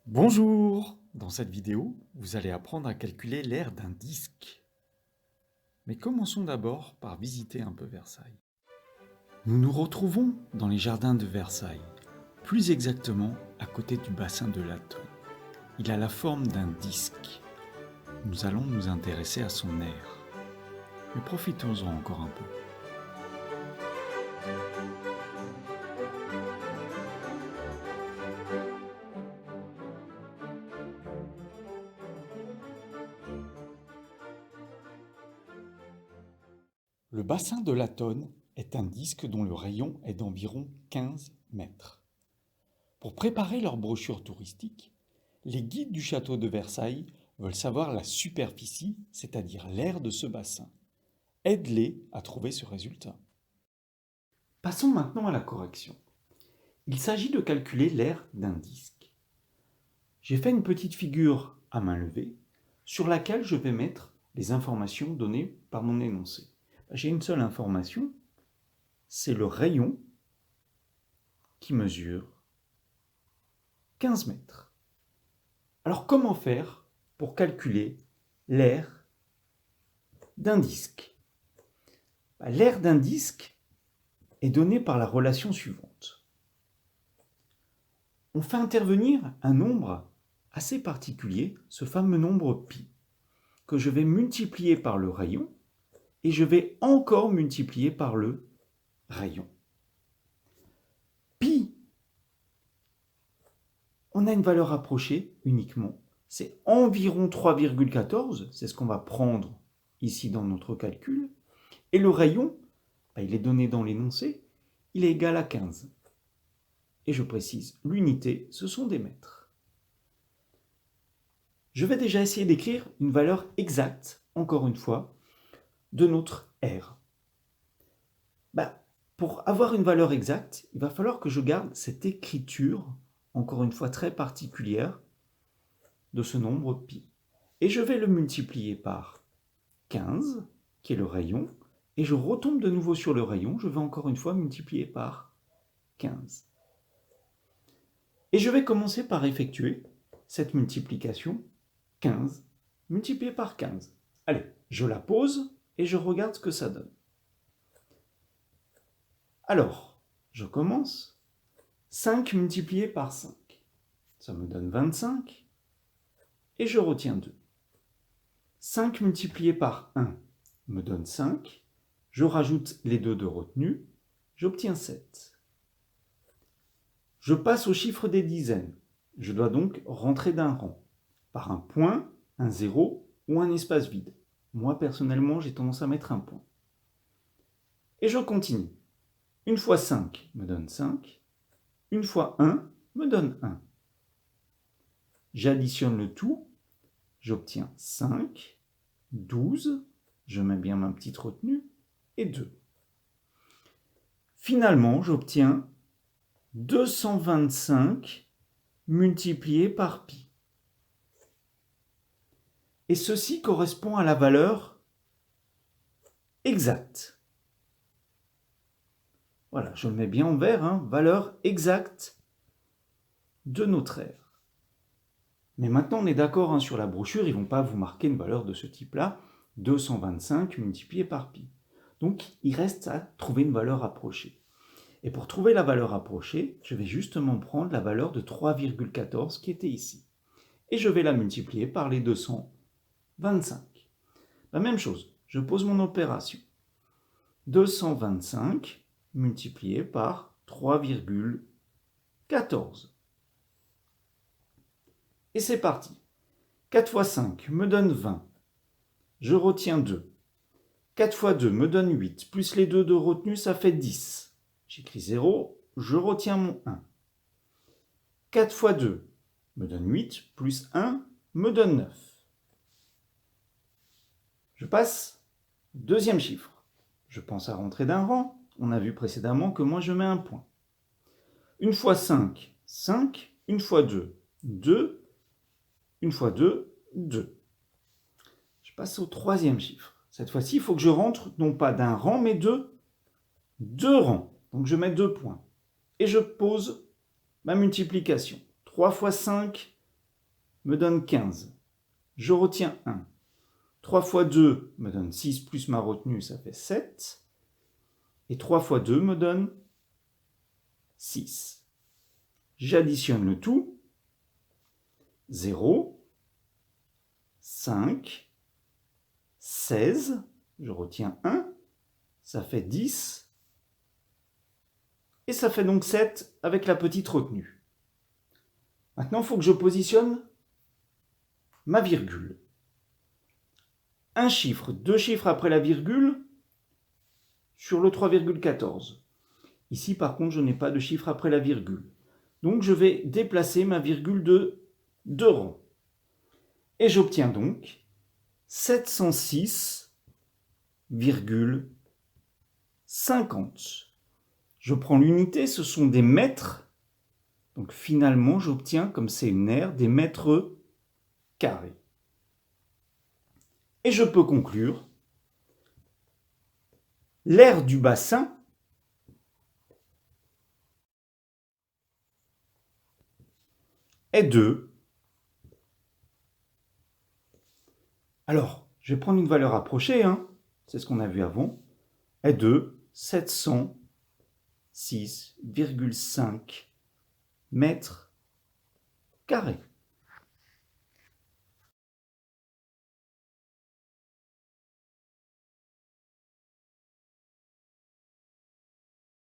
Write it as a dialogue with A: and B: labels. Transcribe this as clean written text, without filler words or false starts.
A: Bonjour! Dans cette vidéo, vous allez apprendre à calculer l'aire d'un disque. Mais commençons d'abord par visiter un peu Versailles. Nous nous retrouvons dans les jardins de Versailles, plus exactement à côté du bassin de Latone. Il a la forme d'un disque. Nous allons nous intéresser à son aire. Mais profitons-en encore un peu. Le bassin de Latone est un disque dont le rayon est d'environ 15 mètres. Pour préparer leur brochure touristique, les guides du château de Versailles veulent savoir la superficie, c'est-à-dire l'aire de ce bassin. Aide-les à trouver ce résultat. Passons maintenant à la correction. Il s'agit de calculer l'aire d'un disque. J'ai fait une petite figure à main levée sur laquelle je vais mettre les informations données par mon énoncé. J'ai une seule information, c'est le rayon qui mesure 15 mètres. Alors comment faire pour calculer l'aire d'un disque? L'aire d'un disque est donnée par la relation suivante. On fait intervenir un nombre assez particulier, ce fameux nombre pi, que je vais multiplier par le rayon et je vais encore multiplier par le rayon. Pi, on a une valeur approchée uniquement, c'est environ 3,14, c'est ce qu'on va prendre ici dans notre calcul, et le rayon, il est donné dans l'énoncé, il est égal à 15. Et je précise, l'unité, ce sont des mètres. Je vais déjà essayer d'écrire une valeur exacte, encore une fois, de notre R. Pour avoir une valeur exacte, il va falloir que je garde cette écriture, encore une fois très particulière, de ce nombre pi. Et je vais le multiplier par 15, qui est le rayon, et je retombe de nouveau sur le rayon, je vais encore une fois multiplier par 15. Et je vais commencer par effectuer cette multiplication 15 multiplié par 15. Allez, je la pose et je regarde ce que ça donne. Alors, je commence. 5 multiplié par 5, ça me donne 25, et je retiens 2. 5 multiplié par 1 me donne 5, je rajoute les 2 de retenue, j'obtiens 7. Je passe au chiffre des dizaines. Je dois donc rentrer d'un rang, par un point, un zéro ou un espace vide. Moi, personnellement, j'ai tendance à mettre un point. Et je continue. Une fois 5 me donne 5. Une fois 1 me donne 1. J'additionne le tout. J'obtiens 5, 12. Je mets bien ma petite retenue. Et 2. Finalement, j'obtiens 225 multiplié par pi. Et ceci correspond à la valeur exacte. Voilà, je le mets bien en vert, valeur exacte de notre R. Mais maintenant, on est d'accord sur la brochure, ils ne vont pas vous marquer une valeur de ce type-là, 225 multiplié par pi. Donc, il reste à trouver une valeur approchée. Et pour trouver la valeur approchée, je vais justement prendre la valeur de 3,14 qui était ici. Et je vais la multiplier par les 225. La même chose, je pose mon opération. 225 multiplié par 3,14. Et c'est parti. 4 fois 5 me donne 20. Je retiens 2. 4 fois 2 me donne 8. Plus les 2 de retenue, ça fait 10. J'écris 0, je retiens mon 1. 4 fois 2 me donne 8, plus 1 me donne 9. Je passe au deuxième chiffre. Je pense à rentrer d'un rang. On a vu précédemment que moi je mets un point. Une fois 5, 5. Une fois 2, 2. Une fois 2, 2. Je passe au troisième chiffre. Cette fois-ci, il faut que je rentre non pas d'un rang, mais de 2 rangs. Donc je mets 2 points. Et je pose ma multiplication. 3 fois 5 me donne 15. Je retiens 1. 3 fois 2 me donne 6 plus ma retenue, ça fait 7. Et 3 fois 2 me donne 6. J'additionne le tout. 0, 5, 16, je retiens 1, ça fait 10, et ça fait donc 7 avec la petite retenue. Maintenant, il faut que je positionne ma virgule. Un chiffre, deux chiffres après la virgule sur le 3,14. Ici, par contre, je n'ai pas de chiffre après la virgule. Donc, je vais déplacer ma virgule de 2 rangs. Et j'obtiens donc 706,50. Je prends l'unité, ce sont des mètres. Donc finalement, j'obtiens, comme c'est une aire, des mètres carrés. Et je peux conclure, l'aire du bassin est de... Alors, je vais prendre une valeur approchée, c'est ce qu'on a vu avant, est de 706,5 mètres carrés.